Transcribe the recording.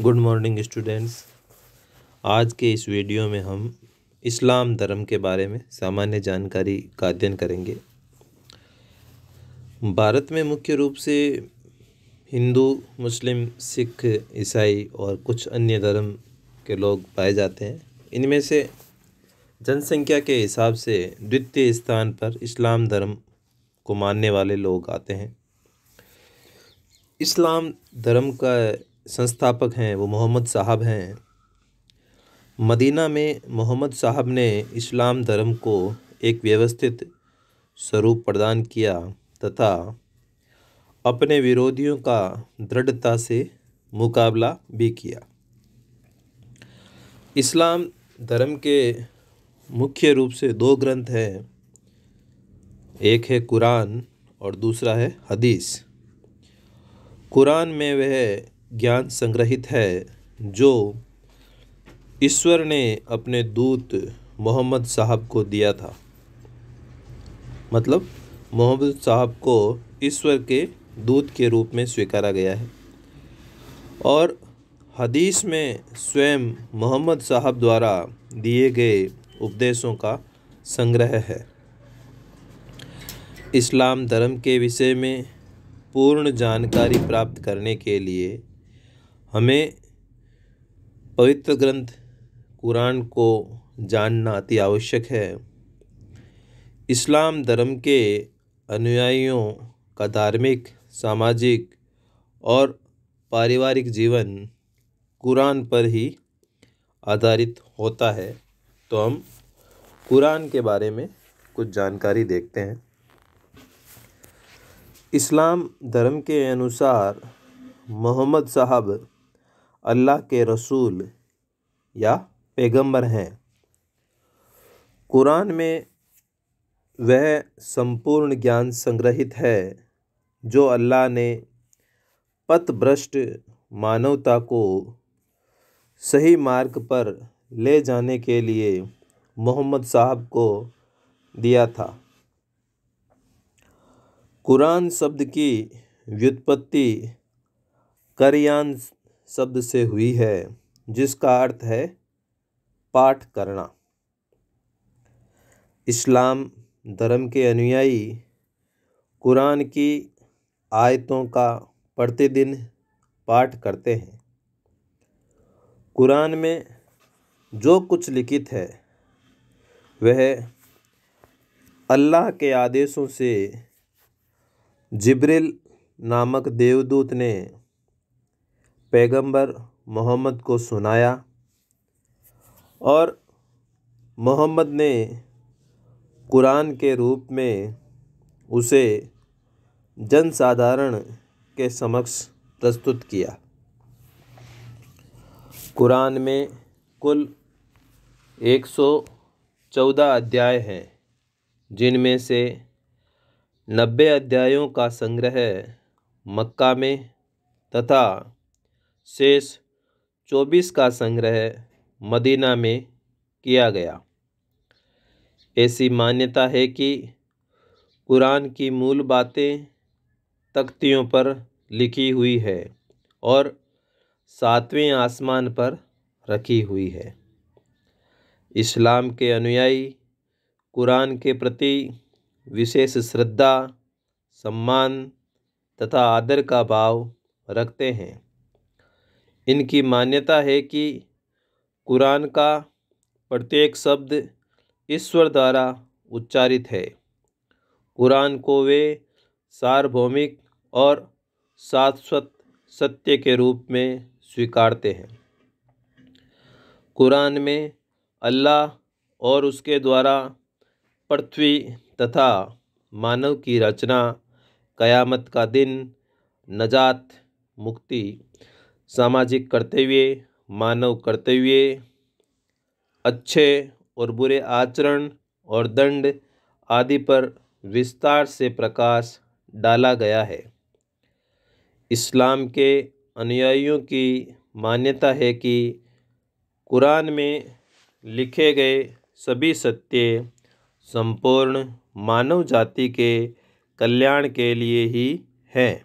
Good morning students. आज के इस वीडियो में हम इस्लाम धर्म के बारे में सामान्य जानकारी का अध्ययन करेंगे। भारत में मुख्य रूप से हिंदू, मुस्लिम, सिख, ईसाई और कुछ अन्य धर्म के लोग पाए जाते हैं। इनमें से जनसंख्या के हिसाब से द्वितीय स्थान पर इस्लाम धर्म को मानने वाले लोग आते हैं। इस्लाम धर्म का संस्थापक हैं वो मोहम्मद साहब हैं। मदीना में मोहम्मद साहब ने इस्लाम धर्म को एक व्यवस्थित स्वरूप प्रदान किया तथा अपने विरोधियों का दृढ़ता से मुकाबला भी किया। इस्लाम धर्म के मुख्य रूप से दो ग्रंथ हैं, एक है कुरान और दूसरा है हदीस। कुरान में वह ज्ञान संग्रहित है जो ईश्वर ने अपने दूत मोहम्मद साहब को दिया था। मतलब मोहम्मद साहब को ईश्वर के दूत के रूप में स्वीकारा गया है। और हदीस में स्वयं मोहम्मद साहब द्वारा दिए गए उपदेशों का संग्रह है। इस्लाम धर्म के विषय में पूर्ण जानकारी प्राप्त करने के लिए हमें पवित्र ग्रंथ कुरान को जानना अति आवश्यक है। इस्लाम धर्म के अनुयायियों का धार्मिक, सामाजिक और पारिवारिक जीवन कुरान पर ही आधारित होता है। तो हम कुरान के बारे में कुछ जानकारी देखते हैं। इस्लाम धर्म के अनुसार मोहम्मद साहब अल्लाह के रसूल या पैगंबर हैं। कुरान में वह संपूर्ण ज्ञान संग्रहित है जो अल्लाह ने पथभ्रष्ट मानवता को सही मार्ग पर ले जाने के लिए मोहम्मद साहब को दिया था। कुरान शब्द की व्युत्पत्ति करयान शब्द से हुई है जिसका अर्थ है पाठ करना। इस्लाम धर्म के अनुयायी कुरान की आयतों का प्रतिदिन पाठ करते हैं। कुरान में जो कुछ लिखित है वह अल्लाह के आदेशों से जिब्रील नामक देवदूत ने पैगंबर मोहम्मद को सुनाया और मोहम्मद ने कुरान के रूप में उसे जनसाधारण के समक्ष प्रस्तुत किया। कुरान में कुल 114 अध्याय हैं, जिनमें से 90 अध्यायों का संग्रह मक्का में तथा शेष 24 का संग्रह मदीना में किया गया। ऐसी मान्यता है कि कुरान की मूल बातें तख्तियों पर लिखी हुई है और 7वें आसमान पर रखी हुई है। इस्लाम के अनुयायी कुरान के प्रति विशेष श्रद्धा, सम्मान तथा आदर का भाव रखते हैं। इनकी मान्यता है कि कुरान का प्रत्येक शब्द ईश्वर द्वारा उच्चारित है। कुरान को वे सार्वभौमिक और शाश्वत सत्य के रूप में स्वीकारते हैं। कुरान में अल्लाह और उसके द्वारा पृथ्वी तथा मानव की रचना, क़यामत का दिन, नजात, मुक्ति, सामाजिक कर्तव्य, मानव कर्तव्य, अच्छे और बुरे आचरण और दंड आदि पर विस्तार से प्रकाश डाला गया है। इस्लाम के अनुयायियों की मान्यता है कि कुरान में लिखे गए सभी सत्य संपूर्ण मानव जाति के कल्याण के लिए ही हैं।